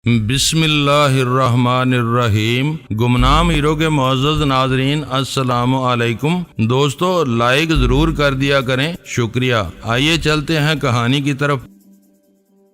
بسم اللہ الرحمن الرحیم۔ گمنام ہیرو کے معزز ناظرین السلام علیکم۔ دوستو لائک ضرور کر دیا کریں، شکریہ۔ آئیے چلتے ہیں کہانی کی طرف۔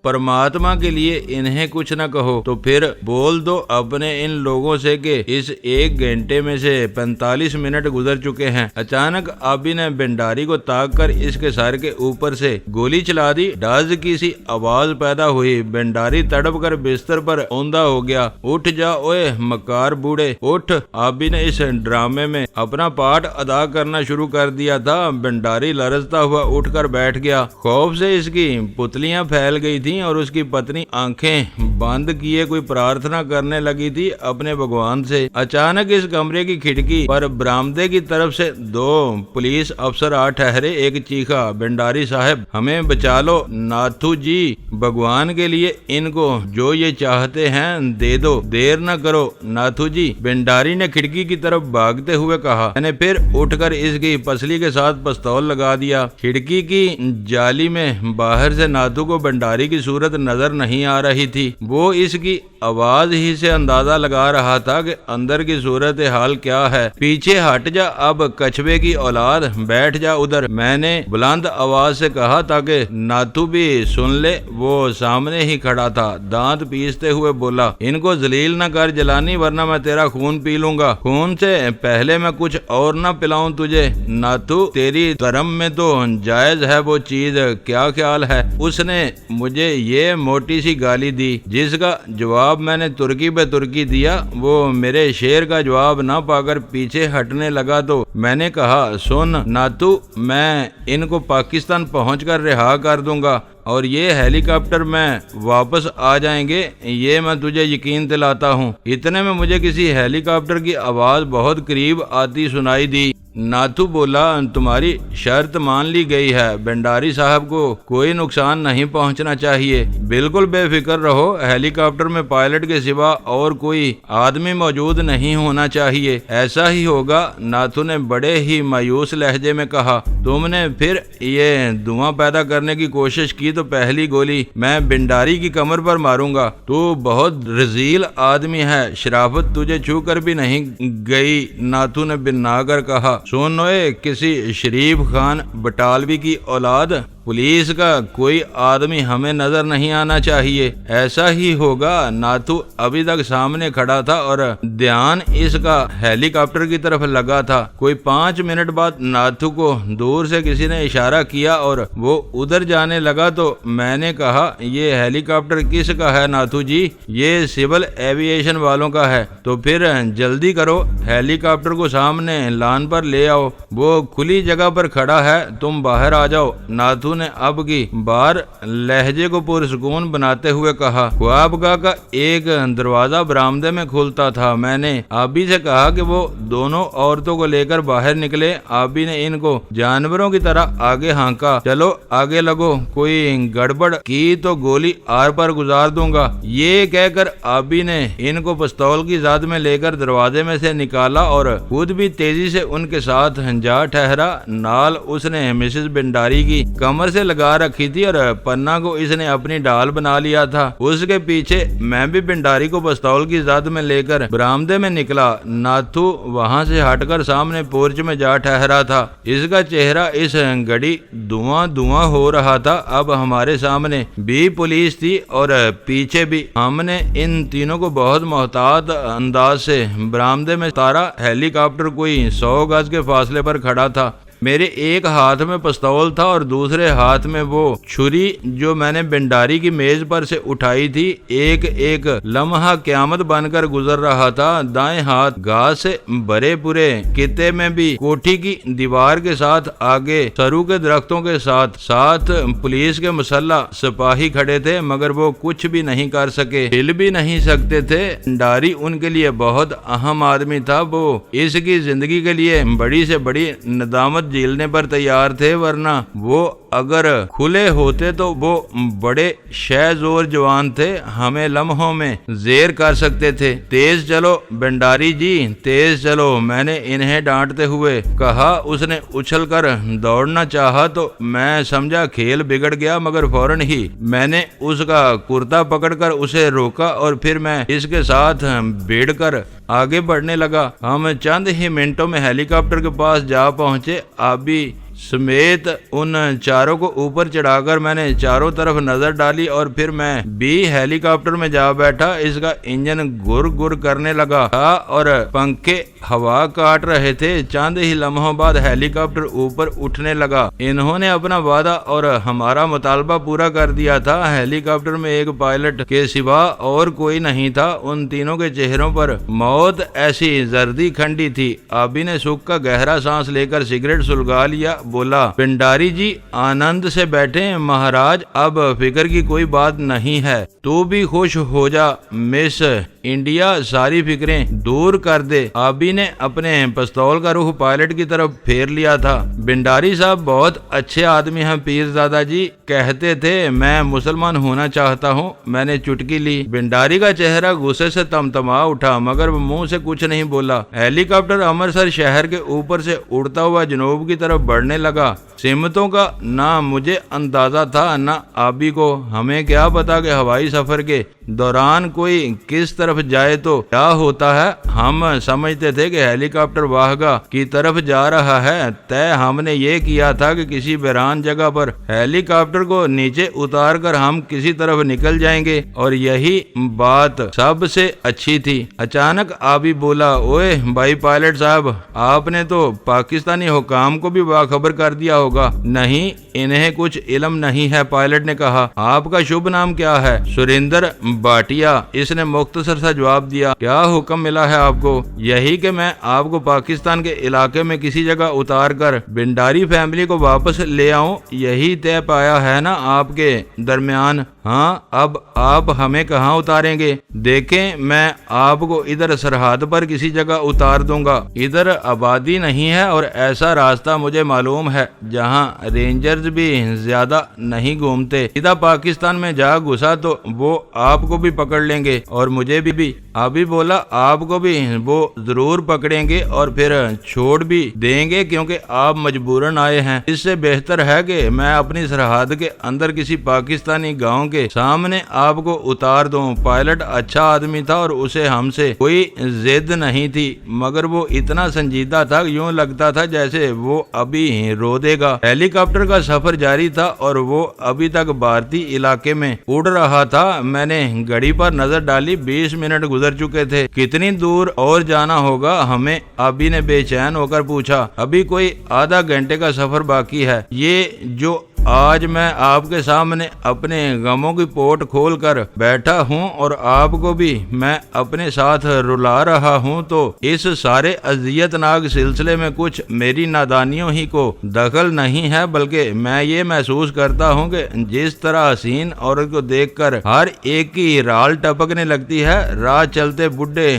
پرماتما کے لیے انہیں کچھ نہ کہو تو پھر بول دو اپنے ان لوگوں سے کہ اس 1 گھنٹے میں سے 45 منٹ گزر چکے ہیں۔ اچانک آبی نے بنڈاری کو تاک کر اس کے سر کے اوپر سے گولی چلا دی۔ ڈاز کی سی آواز پیدا ہوئی۔ بنڈاری تڑپ کر بستر پر اوندا ہو گیا۔ اٹھ جا اوئے مکار بوڑھے، اٹھ۔ آبی نے اس ڈرامے میں اپنا پارٹ ادا کرنا شروع کر دیا تھا۔ بنڈاری لرزتا ہوا اٹھ کر بیٹھ گیا۔ خوف سے اس کی پتلیاں پھیل گئی تھی اور اس کی پتنی آنکھیں بند کیے کوئی پرارتھنا کرنے لگی تھی اپنے بھگوان سے۔ اچانک اس کمرے کی کھڑکی پر برآمدے کی طرف سے 2 پولیس افسر آ ٹھہرے۔ ایک چیخا، بنڈاری صاحب ہمیں بچا لو، ناتھو جی بھگوان کے لیے ان کو جو یہ چاہتے ہیں دے دو، دیر نہ کرو ناتھو جی۔ بنڈاری نے کھڑکی کی طرف بھاگتے ہوئے کہا۔ میں نے پھر اٹھ کر اس کی پسلی کے ساتھ پستول لگا دیا۔ کھڑکی کی جالی میں باہر سے ناتھو کو بنڈاری کی صورت نظر نہیں آ رہی تھی۔ وہ اس کی آواز ہی سے اندازہ لگا رہا تھا کہ اندر کی صورت حال کیا ہے۔ پیچھے ہٹ جا اب کچھوے کی اولاد، بیٹھ جا ادھر، میں نے بلند آواز سے کہا تاکہ ناتھو بھی سن لے۔ وہ سامنے ہی کھڑا تھا، دانت پیستے ہوئے بولا، ان کو ذلیل نہ کر جلانی ورنہ میں تیرا خون پی لوں گا۔ خون سے پہلے میں کچھ اور نہ پلاؤں تجھے ناتھو، تیری دھرم میں تو جائز ہے وہ چیز، کیا خیال ہے؟ اس نے مجھے یہ موٹی سی گالی دی جس کا جواب میں نے ترکی بے ترکی دیا۔ وہ میرے شیر کا جواب نہ پا کر پیچھے ہٹنے لگا تو میں نے کہا، سن ناتھو، میں ان کو پاکستان پہنچ کر رہا کر دوں گا اور یہ ہیلی کاپٹر میں واپس آ جائیں گے، یہ میں تجھے یقین دلاتا ہوں۔ اتنے میں مجھے کسی ہیلی کاپٹر کی آواز بہت قریب آتی سنائی دی۔ ناتھو بولا، تمہاری شرط مان لی گئی ہے، بنڈاری صاحب کو کوئی نقصان نہیں پہنچنا چاہیے، بالکل بے فکر رہو، ہیلی کاپٹر میں پائلٹ کے سوا اور کوئی آدمی موجود نہیں ہونا چاہیے۔ ایسا ہی ہوگا، ناتھو نے بڑے ہی مایوس لہجے میں کہا۔ تم نے پھر یہ دھواں پیدا کرنے کی کوشش کی تو پہلی گولی میں بنڈاری کی کمر پر ماروں گا۔ تو بہت رذیل آدمی ہے، شرافت تجھے چھو کر بھی نہیں گئی، ناتھو نے بنا کر کہا۔ سنوئے کسی شریف خان بٹالوی کی اولاد، پولیس کا کوئی آدمی ہمیں نظر نہیں آنا چاہیے۔ ایسا ہی ہوگا، ناتھو ابھی تک سامنے کھڑا تھا اور دھیان اس کا ہیلی کاپٹر کی طرف لگا تھا۔ کوئی 5 منٹ بعد ناتھو کو دور سے کسی نے اشارہ کیا اور وہ ادھر جانے لگا تو میں نے کہا، یہ ہیلی کاپٹر کس کا ہے ناتھو جی؟ یہ سول ایوییشن والوں کا ہے۔ تو پھر جلدی کرو، ہیلی کاپٹر کو سامنے لان پر لے آؤ، وہ کھلی جگہ پر کھڑا ہے، تم باہر آ جاؤ۔ ناتھو نے اب کی بار لہجے کو پرسکون بناتے ہوئے کہا۔ خوابگاہ کا ایک دروازہ برآمدے میں کھلتا تھا۔ میں نے آبی سے کہا کہ وہ دونوں عورتوں کو لے کر باہر نکلے۔ آبی نے ان کو جانوروں کی طرح آگے ہانکا، چلو آگے لگو، کوئی گڑبڑ کی تو گولی آر پر گزار دوں گا۔ یہ کہہ کر آبی نے ان کو پستول کی زد میں لے کر دروازے میں سے نکالا اور خود بھی تیزی سے ان کے ساتھ جا ٹھہرا۔ نال اس نے مسز بنڈاری کی کمر سے لگا رکھی تھی اور پنہ کو اس نے اپنی ڈال بنا لیا تھا۔ اس کے پیچھے میں بھی بنڈاری کو پستول کی زد میں لے کر برآمدے میں نکلا۔ ناتھو وہاں سے ہٹ کر سامنے پورچ میں جا ٹھہرا تھا۔ اس کا چہرہ اس گھڑی دھواں دھواں ہو رہا تھا۔ اب ہمارے سامنے بھی پولیس تھی اور پیچھے بھی۔ ہم نے ان تینوں کو بہت محتاط انداز سے برآمدے میں اتارا۔ ہیلی کاپٹر کوئی 100 گز کے فاصلے پر کھڑا تھا۔ میرے ایک ہاتھ میں پستول تھا اور دوسرے ہاتھ میں وہ چھری جو میں نے بنڈاری کی میز پر سے اٹھائی تھی۔ ایک ایک لمحہ قیامت بن کر گزر رہا تھا۔ دائیں ہاتھ گھاس سے بھرے پورے خطے میں بھی کوٹھی کی دیوار کے ساتھ آگے سرو کے درختوں کے ساتھ پولیس کے مسلح سپاہی کھڑے تھے، مگر وہ کچھ بھی نہیں کر سکے، ہل بھی نہیں سکتے تھے۔ بنڈاری ان کے لیے بہت اہم آدمی تھا۔ وہ اس کی زندگی کے لیے بڑی سے بڑی ندامت جھیلنے پر تیار تھے، ورنہ وہ اگر کھلے ہوتے تو وہ بڑے شیز اور جوان تھے، ہمیں لمحوں میں زیر کر سکتے تھے۔ تیز چلو بنڈاری جی، تیز چلو، میں نے انہیں ڈانٹتے ہوئے کہا۔ اس نے اچھل کر دوڑنا چاہا تو میں سمجھا کھیل بگڑ گیا، مگر فوراً ہی میں نے اس کا کرتا پکڑ کر اسے روکا اور پھر میں اس کے ساتھ بھیڑ کر آگے بڑھنے لگا۔ ہم چند ہی منٹوں میں ہیلی کاپٹر کے پاس جا پہنچے۔ آبی سمیت ان چاروں کو اوپر چڑھا کر میں نے چاروں طرف نظر ڈالی اور پھر میں بھی ہیلی کاپٹر میں جا بیٹھا۔ اس کا انجن گر گر کرنے لگا تھا اور پنکھے ہوا کاٹ رہے تھے۔ چند ہی لمحوں بعد ہیلی کاپٹر اوپر اٹھنے لگا۔ انہوں نے اپنا وعدہ اور ہمارا مطالبہ پورا کر دیا تھا۔ ہیلی کاپٹر میں ایک پائلٹ کے سوا اور کوئی نہیں تھا۔ ان تینوں کے چہروں پر موت ایسی زردی کھنڈی تھی۔ آبی نے سکھ کا گہرا سانس لے کر سگریٹ سلگا لیا، بولا، بنڈاری جی آنند سے بیٹھیں مہاراج، اب فکر کی کوئی بات نہیں ہے۔ تو بھی خوش ہو جا مس انڈیا، ساری فکریں دور کر دے۔ آبی نے اپنے پستول کا رخ پائلٹ کی طرف پھیر لیا تھا۔ بنڈاری صاحب بہت اچھے آدمی ہیں، پیر زادہ جی کہتے تھے میں مسلمان ہونا چاہتا ہوں۔ میں نے چٹکی لی۔ بنڈاری کا چہرہ غصے سے تمتما اٹھا مگر وہ منہ سے کچھ نہیں بولا۔ ہیلی کاپٹر امرتسر شہر کے اوپر سے اڑتا ہوا جنوب کی طرف بڑھنے لگا۔ سمتوں کا نہ مجھے اندازہ تھا نہ آبی کو۔ ہمیں کیا پتا کہ ہوائی سفر کے دوران کوئی کس طرف جائے تو کیا ہوتا ہے۔ ہم سمجھتے تھے کہ ہیلی کاپٹر واہگہ کی طرف جا رہا ہے۔ طے ہم نے یہ کیا تھا کہ کسی ویران جگہ پر ہیلی کاپٹر کو نیچے اتار کر ہم کسی طرف نکل جائیں گے، اور یہی بات سب سے اچھی تھی۔ اچانک آبی بولا، اوئے بھائی پائلٹ صاحب، آپ نے تو پاکستانی حکام کو بھی باخبر کر دیا ہوگا۔ نہیں، انہیں کچھ علم نہیں ہے، پائلٹ نے کہا۔ آپ کا شبھ نام کیا ہے؟ سریندر بھاٹیا، اس نے مختصر سا جواب دیا۔ کیا حکم ملا ہے آپ کو؟ یہی کہ میں آپ کو پاکستان کے علاقے میں کسی جگہ اتار کر بنڈاری فیملی کو واپس لے آؤں، یہی طے پایا ہے نا آپ کے درمیان؟ ہاں، اب آپ ہمیں کہاں اتاریں گے؟ دیکھیں، میں آپ کو ادھر سرحد پر کسی جگہ اتار دوں گا۔ ادھر آبادی نہیں ہے اور ایسا راستہ مجھے معلوم ہے جہاں رینجرز بھی زیادہ نہیں گھومتے۔ سیدھا پاکستان میں جا گھسا تو وہ آپ کو بھی پکڑ لیں گے اور مجھے بھی۔ ابھی بولا، آپ کو بھی وہ ضرور پکڑیں گے اور پھر چھوڑ بھی دیں گے کیونکہ آپ مجبوراً آئے ہیں۔ اس سے بہتر ہے کہ میں اپنی سرحد کے اندر کسی پاکستانی گاؤں کے سامنے آپ کو اتار دوں۔ پائلٹ اچھا آدمی تھا اور اسے ہم سے کوئی ضد نہیں تھی، مگر وہ اتنا سنجیدہ تھا، یوں لگتا تھا جیسے وہ ابھی رو دے گا۔ ہیلی کاپٹر کا سفر جاری تھا اور وہ ابھی تک بھارتی علاقے میں اڑ رہا تھا۔ میں نے گھڑی پر نظر ڈالی، 20 منٹ گزر چکے تھے۔ کتنی دور اور جانا ہوگا ہمیں؟ آبی نے بے چین ہو کر پوچھا۔ ابھی کوئی آدھا گھنٹے کا سفر باقی ہے۔ یہ جو آج میں آپ کے سامنے اپنے غموں کی پوٹ کھول کر بیٹھا ہوں اور آپ کو بھی میں اپنے ساتھ رلا رہا ہوں، تو اس سارے اذیت ناک سلسلے میں کچھ میری نادانیوں ہی کو دخل نہیں ہے، بلکہ میں یہ محسوس کرتا ہوں کہ جس طرح حسین عورت کو دیکھ کر ہر ایک کی رال ٹپکنے لگتی ہے، راہ چلتے بڈھے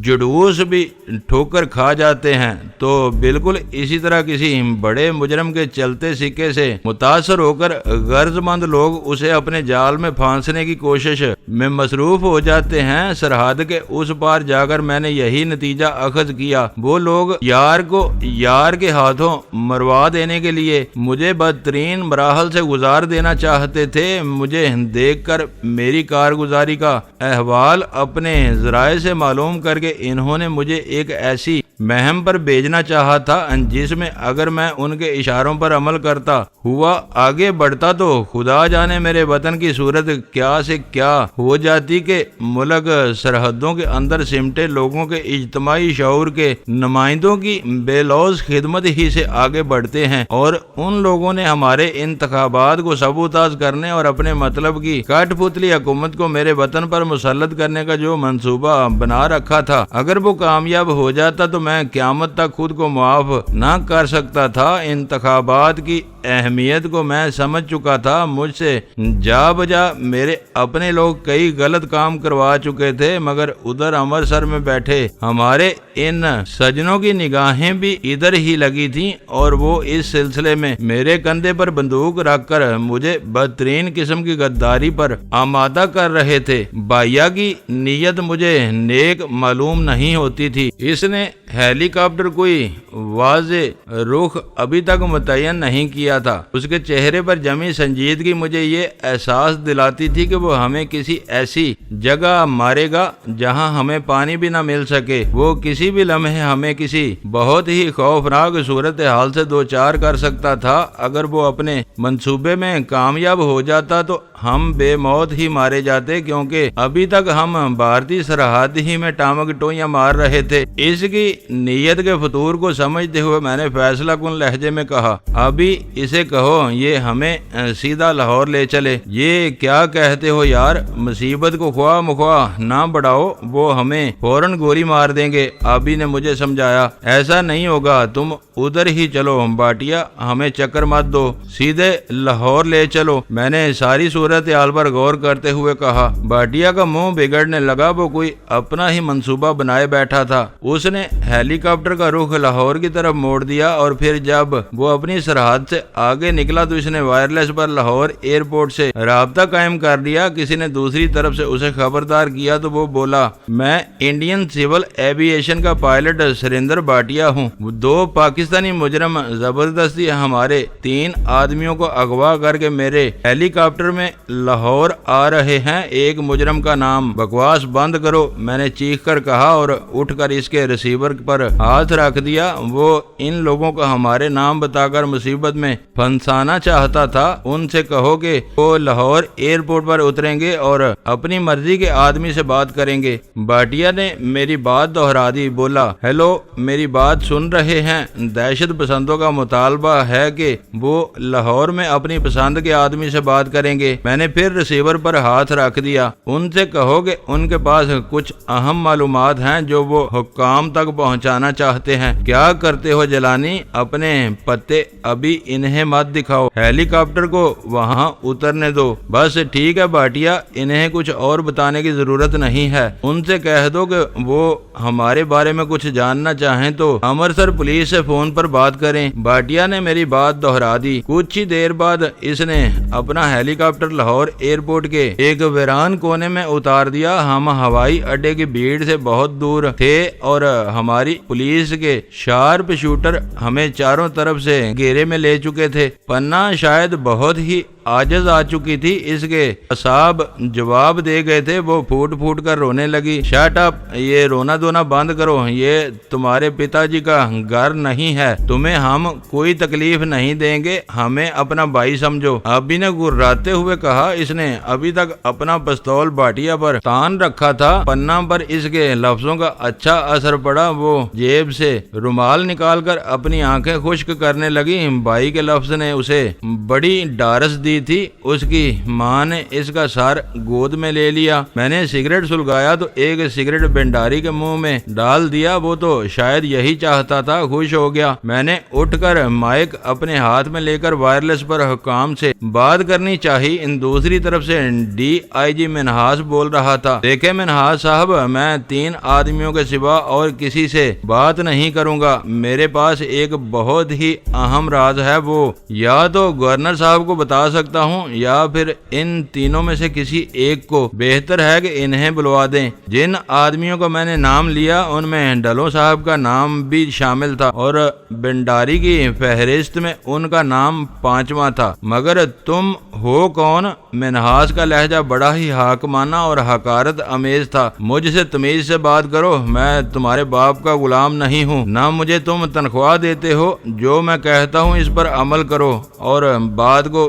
جڑوس بھی ٹھوکر کھا جاتے ہیں، تو بالکل اسی طرح کسی بڑے مجرم کے چلتے سکے سے متاثر ہو کر غرض مند لوگ اسے اپنے جال میں پھانسنے کی کوشش میں مصروف ہو جاتے ہیں۔ سرحد کے اس پار جا کر میں نے یہی نتیجہ اخذ کیا۔ وہ لوگ یار کو یار کے ہاتھوں مروا دینے کے لیے مجھے بدترین مراحل سے گزار دینا چاہتے تھے۔ مجھے دیکھ کر میری کارگزاری کا احوال اپنے ذرائع سے معلوم کر کے انہوں نے مجھے ایک ایسی مہم پر بھیجنا چاہا تھا جس میں اگر میں ان کے اشاروں پر عمل کرتا ہوا آگے بڑھتا تو خدا جانے میرے وطن کی صورت کیا سے کیا ہو جاتی کہ ملک سرحدوں کے اندر سمٹے لوگوں کے اجتماعی شعور کے نمائندوں کی بے لوث خدمت ہی سے آگے بڑھتے ہیں، اور ان لوگوں نے ہمارے انتخابات کو سبوتاژ کرنے اور اپنے مطلب کی کٹ پتلی حکومت کو میرے وطن پر مسلط کرنے کا جو منصوبہ بنا رکھا تھا، اگر وہ کامیاب ہو جاتا تو میں قیامت تک خود کو معاف نہ کر سکتا تھا۔ انتخابات کی اہمیت کو میں سمجھ چکا تھا۔ مجھ سے جا بجا میرے اپنے لوگ کئی غلط کام کروا چکے تھے، مگر ادھر امرتسر میں بیٹھے ہمارے ان سجنوں کی نگاہیں بھی ادھر ہی لگی تھیں، اور وہ اس سلسلے میں میرے کندھے پر بندوق رکھ کر مجھے بدترین قسم کی غداری پر آمادہ کر رہے تھے۔ بھائیا کی نیت مجھے نیک معلوم نہیں ہوتی تھی۔ اس نے ہیلی کاپٹر کوئی واضح رخ ابھی تک متعین نہیں کیا تھا۔ اس کے چہرے پر جمی سنجیدگی مجھے یہ احساس دلاتی تھی کہ وہ ہمیں کسی ایسی جگہ مارے گا جہاں ہمیں پانی بھی نہ مل سکے۔ وہ کسی بھی لمحے ہمیں کسی بہت ہی خوفناک صورتحال سے دوچار کر سکتا تھا۔ اگر وہ اپنے منصوبے میں کامیاب ہو جاتا تو ہم بے موت ہی مارے جاتے، کیونکہ ابھی تک ہم بھارتی سرحد ہی میں ٹامک ٹوئیاں مار رہے تھے۔ اس کی نیت کے فطور کو سمجھتے ہوئے میں نے فیصلہ کن لہجے میں کہا، ابھی اسے کہو یہ ہمیں سیدھا لاہور لے چلے۔ یہ کیا کہتے ہو یار، مصیبت کو خواہ مخواہ نہ بڑھاؤ، وہ ہمیں فوراً گولی مار دیں گے۔ ابھی نے مجھے سمجھایا، ایسا نہیں ہوگا، تم ادھر ہی چلو بھاٹیا، ہمیں چکر مت دو، سیدھے لاہور لے چلو۔ میں نے ساری صورتحال پر غور کرتے ہوئے کہا۔ بھاٹیا کا منہ بگڑنے لگا، وہ کوئی اپنا ہی منصوبہ بنائے بیٹھا تھا۔ اس نے ہیلی کاپٹر کا رخ لاہور کی طرف موڑ دیا، اور پھر جب وہ اپنی سرحد سے آگے نکلا تو اس نے وائرلیس پر لاہور ایئرپورٹ سے رابطہ قائم کر لیا۔ کسی نے دوسری طرف سے اسے خبردار کیا تو وہ بولا، میں انڈین سول ایوی ایشن کا پائلٹ سریندر بھاٹیا ہوں۔ 2 پاکستانی مجرم زبردستی ہمارے 3 آدمیوں کو اغوا کر کے میرے ہیلی کاپٹر میں لاہور آ رہے ہیں۔ ایک مجرم کا نام، بکواس بند کرو، میں نے چیخ کر کہا اور اٹھ کر اس کے ریسیور پر ہاتھ رکھ دیا۔ وہ ان لوگوں کو ہمارے نام بتا کر مصیبت میں پھنسانا چاہتا تھا۔ ان سے کہو کہ وہ لاہور ایئرپورٹ پر اتریں گے اور اپنی مرضی کے آدمی سے بات کریں گے۔ بھاٹیا نے میری بات دہرا دی، بولا، ہیلو، میری بات سن رہے ہیں؟ دہشت پسندوں کا مطالبہ ہے کہ وہ لاہور میں اپنی پسند کے آدمی سے بات کریں گے۔ میں نے پھر ریسیور پر ہاتھ رکھ دیا۔ ان سے کہو کہ ان کے پاس کچھ اہم معلومات ہیں جو وہ حکام تک پہنچانا چاہتے ہیں۔ کیا کرتے ہو جلانی، اپنے پتے ابھی انہیں مت دکھاؤ، ہیلی کاپٹر کو وہاں اترنے دو۔ بس ٹھیک ہے بھاٹیا، انہیں کچھ اور بتانے کی ضرورت نہیں ہے۔ ان سے کہہ دو کہ وہ ہمارے بارے میں کچھ جاننا چاہیں تو امرتسر پولیس سے فون پر بات کریں۔ بھاٹیا نے میری بات دہرا دی۔ کچھ ہی دیر بعد اس نے اپنا ہیلی کاپٹر لاہور ایئرپورٹ کے ایک ویران کونے میں اتار دیا۔ ہم ہوائی اڈے کی بھیڑ سے بہت دور تھے اور ہماری پولیس کے شارپ شوٹر ہمیں چاروں طرف سے گھیرے میں لے چکے تھے۔ پناہ شاید بہت ہی عاجز آ چکی تھی، اس کے اعصاب جواب دے گئے تھے۔ وہ پھوٹ پھوٹ کر رونے لگی۔ شٹ اپ، یہ رونا دھونا بند کرو، یہ تمہارے پتا جی کا گھر نہیں ہے، تمہیں ہم کوئی تکلیف نہیں دیں گے، ہمیں اپنا بھائی سمجھو۔ ابھی نے گراتے ہوئے کہا۔ اس نے ابھی تک اپنا پستول بھاٹیا پر تان رکھا تھا۔ پنہ پر اس کے لفظوں کا اچھا اثر پڑا۔ وہ جیب سے رومال نکال کر اپنی آنکھیں خشک کرنے لگی۔ بھائی کے لفظ نے اسے بڑی ڈارس دی تھی۔ اس کی ماں نے اس کا سر گود میں لے لیا۔ میں نے سگریٹ سلگایا تو ایک سگریٹ بنڈاری کے منہ میں ڈال دیا۔ وہ تو شاید یہی چاہتا تھا، خوش ہو گیا۔ میں نے اٹھ کر مائک اپنے ہاتھ میں لے کر وائرلیس پر حکام سے بات کرنی چاہی۔ ان دوسری طرف سے DIG منہاس بول رہا تھا، دیکھیں منہاس صاحب، میں 3 آدمیوں کے سوا اور کسی سے بات نہیں کروں گا۔ میرے پاس ایک بہت ہی اہم راز ہے، وہ یا تو گورنر صاحب کو بتا سکتا ہوں یا پھر ان تینوں میں سے کسی ایک کو۔ بہتر ہے کہ انہیں بلوا دیں۔ جن آدمیوں کو میں نے نام لیا ان میں ڈلو صاحب کا نام بھی شامل تھا اور بنڈاری کی فہرست میں ان کا نام 5واں تھا۔ مگر تم ہو کون؟ منہاس کا لہجہ بڑا ہی حاکمانہ اور حقارت امیز تھا۔ مجھ سے تمیز سے بات کرو، میں تمہارے باپ کا غلام نہیں ہوں، نہ مجھے تم تنخواہ دیتے ہو۔ جو میں کہتا ہوں اس پر عمل کرو اور بات کو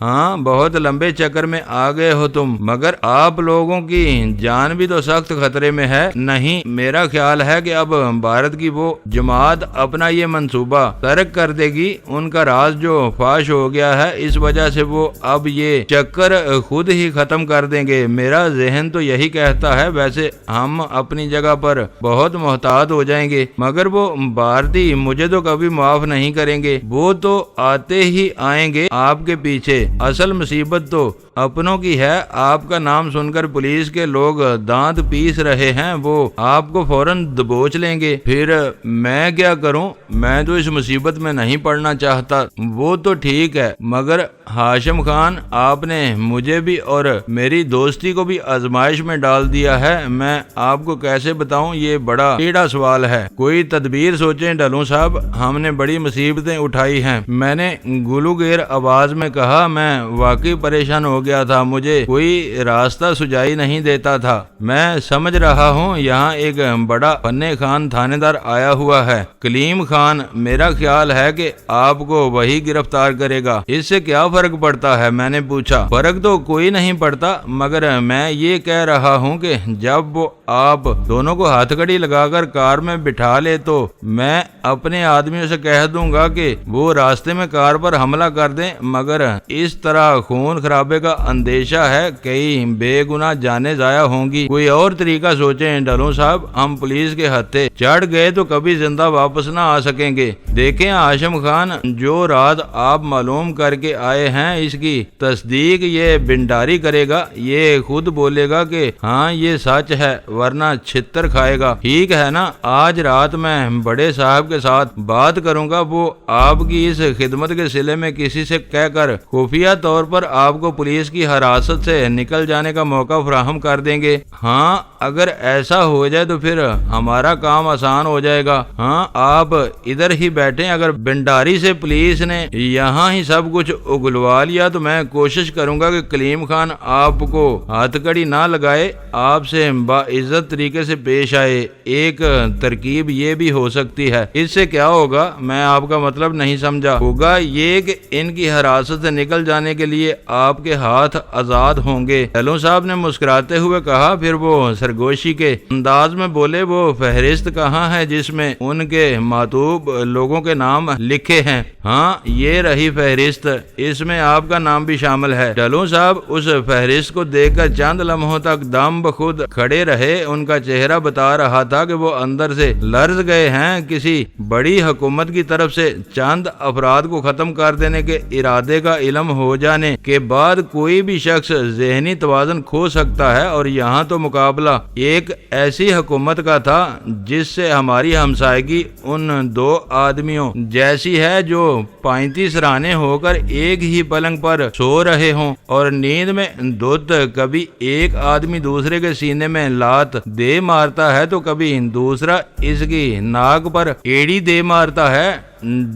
ہاں بہت لمبے چکر میں آ گئے ہو تم، مگر آپ لوگوں کی جان بھی تو سخت خطرے میں ہے۔ نہیں، میرا خیال ہے کہ اب بھارت کی وہ جماعت اپنا یہ منصوبہ ترک کر دے گی۔ ان کا راز جو فاش ہو گیا ہے، اس وجہ سے وہ اب یہ چکر خود ہی ختم کر دیں گے۔ میرا ذہن تو یہی کہتا ہے۔ ویسے ہم اپنی جگہ پر بہت محتاط ہو جائیں گے، مگر وہ بھارتی مجھے تو کبھی معاف نہیں کریں گے۔ وہ تو آتے ہی آئیں گے آپ کے پیچھے۔ اصل مصیبت تو اپنوں کی ہے۔ آپ کا نام سن کر پولیس کے لوگ دانت پیس رہے ہیں، وہ آپ کو فوراً دبوچ لیں گے۔ پھر میں کیا کروں؟ میں تو اس مصیبت میں نہیں پڑنا چاہتا۔ وہ تو ٹھیک ہے، مگر ہاشم خان، آپ نے مجھے بھی اور میری دوستی کو بھی آزمائش میں ڈال دیا ہے۔ میں آپ کو کیسے بتاؤں؟ یہ بڑا ٹیڑھا سوال ہے۔ کوئی تدبیر سوچیں ڈھلوں صاحب، ہم نے بڑی مصیبتیں اٹھائی ہیں۔ میں نے گلوگیر آواز میں کہا، میں واقعی پریشان ہو گیا تھا، مجھے کوئی راستہ سجائی نہیں دیتا تھا۔ میں سمجھ رہا ہوں یہاں ایک بڑا فن خان تھانے دار آیا ہوا ہے، کلیم خان۔ میرا خیال ہے کہ آپ کو وہی گرفتار کرے گا۔ اس سے کیا فرق پڑتا ہے؟ میں نے پوچھا۔ فرق تو کوئی نہیں پڑتا، مگر میں یہ کہہ رہا ہوں کہ جب وہ آپ دونوں کو ہاتھ کڑی لگا کر کار میں بٹھا لے تو میں اپنے آدمیوں سے کہہ دوں گا کہ وہ راستے میں کار پر حملہ کر دیں، مگر اس طرح خون خرابے کا اندیشہ ہے، کئی بے گناہ جانیں ضائع ہوں گی۔ کوئی اور طریقہ سوچیں ڈھلوں صاحب، ہم پولیس کے ہتھے چڑھ گئے تو کبھی زندہ واپس نہ آ سکیں گے۔ دیکھیں ہاشم خان، جو رات آپ معلوم کر کے آئے ہیں، اس کی تصدیق یہ بنڈاری کرے گا، یہ خود بولے گا کہ ہاں یہ سچ ہے، ورنہ چھتر کھائے گا۔ ٹھیک ہے نا؟ آج رات میں بڑے صاحب کے ساتھ بات کروں گا، وہ آپ کی اس خدمت کے صلے میں کسی سے کہہ کر خفیہ طور پر آپ کو پولیس کی حراست سے نکل جانے کا موقع فراہم کر دیں گے۔ ہاں اگر ایسا ہو جائے تو پھر ہمارا کام آسان ہو جائے گا۔ ہاں آپ ادھر ہی بیٹھیں، اگر بنڈاری سے پولیس نے یہاں ہی سب کچھ اگلوا لیا تو میں کوشش کروں گا کہ کلیم خان آپ کو ہاتھ کڑی نہ لگائے، آپ سے باعزت طریقے سے پیش آئے۔ ایک ترکیب یہ بھی ہو سکتی ہے۔ اس سے کیا ہوگا؟ میں آپ کا مطلب نہیں سمجھا۔ ہوگا یہ کہ ان کی حراست سے نکل جانے کے لیے آپ کے ہاتھ آزاد ہوں گے۔ ڈھلوں صاحب نے مسکراتے ہوئے کہا، پھر وہ سرگوشی کے انداز میں بولے، وہ فہرست کہاں ہے جس میں ان کے معتوب لوگوں کے نام لکھے ہیں؟ ہاں یہ رہی فہرست، اس میں آپ کا نام بھی شامل ہے۔ ڈھلوں صاحب اس فہرست کو دیکھ کر چند لمحوں تک دم بخود کھڑے رہے۔ ان کا چہرہ بتا رہا تھا کہ وہ اندر سے لرز گئے ہیں۔ کسی بڑی حکومت کی طرف سے چند افراد کو ختم کر دینے کے ارادے کا علم ہو جانے کے بعد کوئی بھی شخص ذہنی توازن کھو سکتا ہے، اور یہاں تو مقابلہ ایک ایسی حکومت کا تھا جس سے ہماری ہمسائیگی ان دو آدمیوں جیسی ہے جو 35 سرانے ہو کر ایک ہی پلنگ پر سو رہے ہوں، اور نیند میں دھت کبھی ایک آدمی دوسرے کے سینے میں لات دے مارتا ہے تو کبھی دوسرا اس کی ناک پر ایڑی دے مارتا ہے۔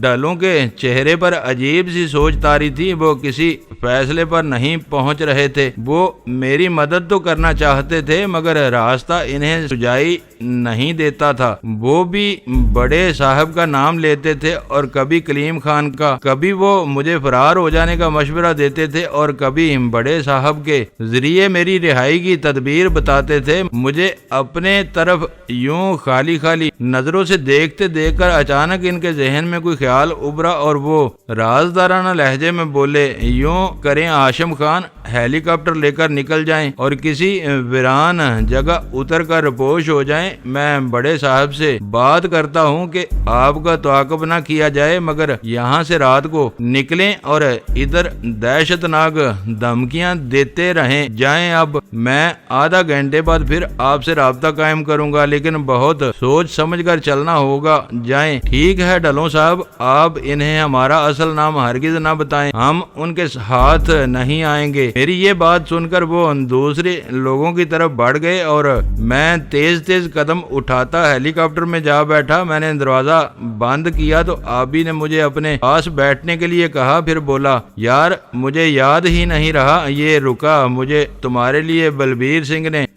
ڈھلوں کے چہرے پر عجیب سی سوچ طاری تھی۔ وہ کسی فیصلے پر نہیں پہنچ رہے تھے۔ وہ میری مدد تو کرنا چاہتے تھے، مگر راستہ انہیں سجائی نہیں دیتا تھا۔ وہ بھی بڑے صاحب کا نام لیتے تھے اور کبھی کلیم خان کا، کبھی وہ مجھے فرار ہو جانے کا مشورہ دیتے تھے اور کبھی بڑے صاحب کے ذریعے میری رہائی کی تدبیر بتاتے تھے۔ مجھے اپنے طرف یوں خالی خالی نظروں سے دیکھتے دیکھ کر اچانک ان کے ذہن میں کوئی خیال ابھرا اور وہ رازدارانہ لہجے میں بولے، یوں کریں ہاشم خان، ہیلی کاپٹر لے کر نکل جائیں اور کسی ویران جگہ اتر کر رپوش ہو جائیں۔ میں بڑے صاحب سے بات کرتا ہوں کہ آپ کا تعاقب نہ کیا جائے، مگر یہاں سے رات کو نکلیں اور ادھر دہشت ناک دھمکیاں دیتے رہیں جائیں۔ اب میں آدھا گھنٹے بعد پھر آپ سے رابطہ قائم کروں گا، لیکن بہت سوچ سمجھ کر چلنا ہوگا۔ جائیں۔ ٹھیک ہے ڈھلوں صاحب، آپ انہیں ہمارا اصل نام ہرگز نہ بتائیں، ہم ان کے ہاتھ نہیں آئیں گے۔ میری یہ بات سن کر وہ دوسرے لوگوں کی طرف بڑھ گئے اور میں تیز تیز قدم اٹھاتا ہیلی کاپٹر میں جا بیٹھا۔ میں نے دروازہ بند کیا تو آبی نے مجھے اپنے پاس بیٹھنے کے لیے کہا، پھر بولا، یار مجھے یاد ہی نہیں رہا، یہ رکا، مجھے تمہارے لیے بلبیر سنگھ نے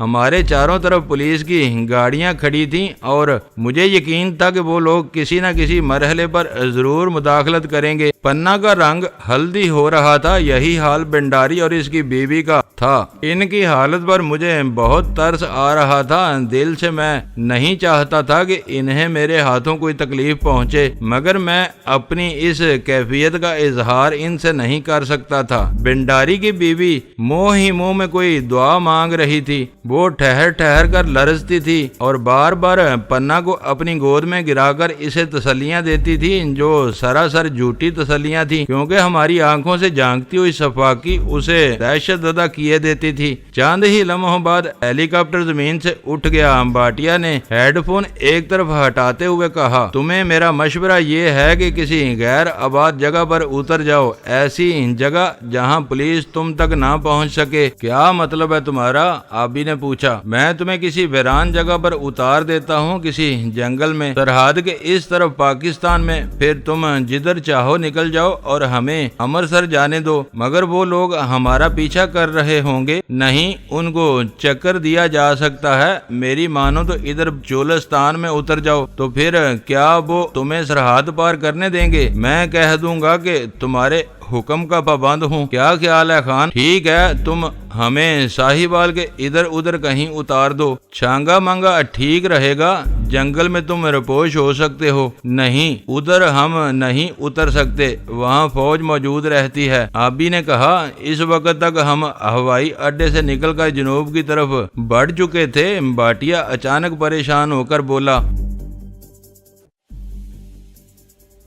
ہمارے چاروں طرف پولیس کی گاڑیاں کھڑی تھیں اور مجھے یقین تھا کہ وہ لوگ کسی نہ کسی مرحلے پر ضرور مداخلت کریں گے۔ پنا کا رنگ ہلدی ہو رہا تھا، یہی حال بنڈاری اور اس کی بیوی کا تھا۔ ان کی حالت پر مجھے بہت ترس آ رہا تھا۔ دل سے میں نہیں چاہتا تھا کہ انہیں میرے ہاتھوں کوئی تکلیف پہنچے، مگر میں اپنی اس کیفیت کا اظہار ان سے نہیں کر سکتا تھا۔ بنڈاری کی بیوی منہ ہی منہ میں کوئی دعا مانگ رہی تھی۔ وہ ٹھہر ٹھہر کر لرزتی تھی اور بار بار پنا کو اپنی گود میں گرا کر اسے تسلیاں دیتی تھی، جو سراسر جھوٹی تسلیاں تھیں، کیونکہ ہماری آنکھوں سے جھانکتی ہوئی صفاقی اسے دہشت زدہ کیے دیتی تھی۔ چند ہی لمحوں بعد ہیلی کاپٹر زمین سے اٹھ گیا۔ بھاٹیا نے ہیڈ فون ایک طرف ہٹاتے ہوئے کہا، تمہیں میرا مشورہ یہ ہے کہ کسی غیر آباد جگہ پر اتر جاؤ، ایسی جگہ جہاں پولیس تم تک نہ پہنچ سکے۔ کیا مطلب ہے تمہارا؟ آبی نے پوچھا۔ میں تمہیں کسی ویران جگہ پر اتار دیتا ہوں، کسی جنگل میں، سرحد کے اس طرف پاکستان میں، پھر تم جدھر چاہو نکل جاؤ اور ہمیں امرتسر جانے دو۔ مگر وہ لوگ ہمارا پیچھا کر رہے ہوں گے۔ نہیں، ان کو چکر دیا جا سکتا ہے۔ میری مانو تو ادھر چولستان میں اتر جاؤ، تو پھر کیا وہ تمہیں سرحد پار کرنے دیں گے؟ میں کہہ دوں گا کہ تمہارے حکم کا پابند ہوں۔ کیا خیال ہے خان؟ ٹھیک ہے، تم ہمیں ساہیوال کے ادھر ادھر کہیں اتار دو، چھانگا مانگا ٹھیک رہے گا۔ جنگل میں تم رپوش ہو سکتے ہو۔ نہیں، ادھر ہم نہیں اتر سکتے، وہاں فوج موجود رہتی ہے، آبی نے کہا۔ اس وقت تک ہم ہوائی اڈے سے نکل کر جنوب کی طرف بڑھ چکے تھے۔ بھاٹیا اچانک پریشان ہو کر بولا۔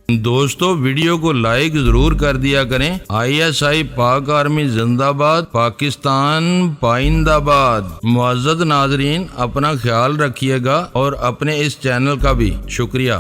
دوستو، ویڈیو کو لائک ضرور کر دیا کریں۔ ISI پاک آرمی زندہ باد، پاکستان پائندہ باد۔ معزز ناظرین، اپنا خیال رکھیے گا اور اپنے اس چینل کا بھی شکریہ۔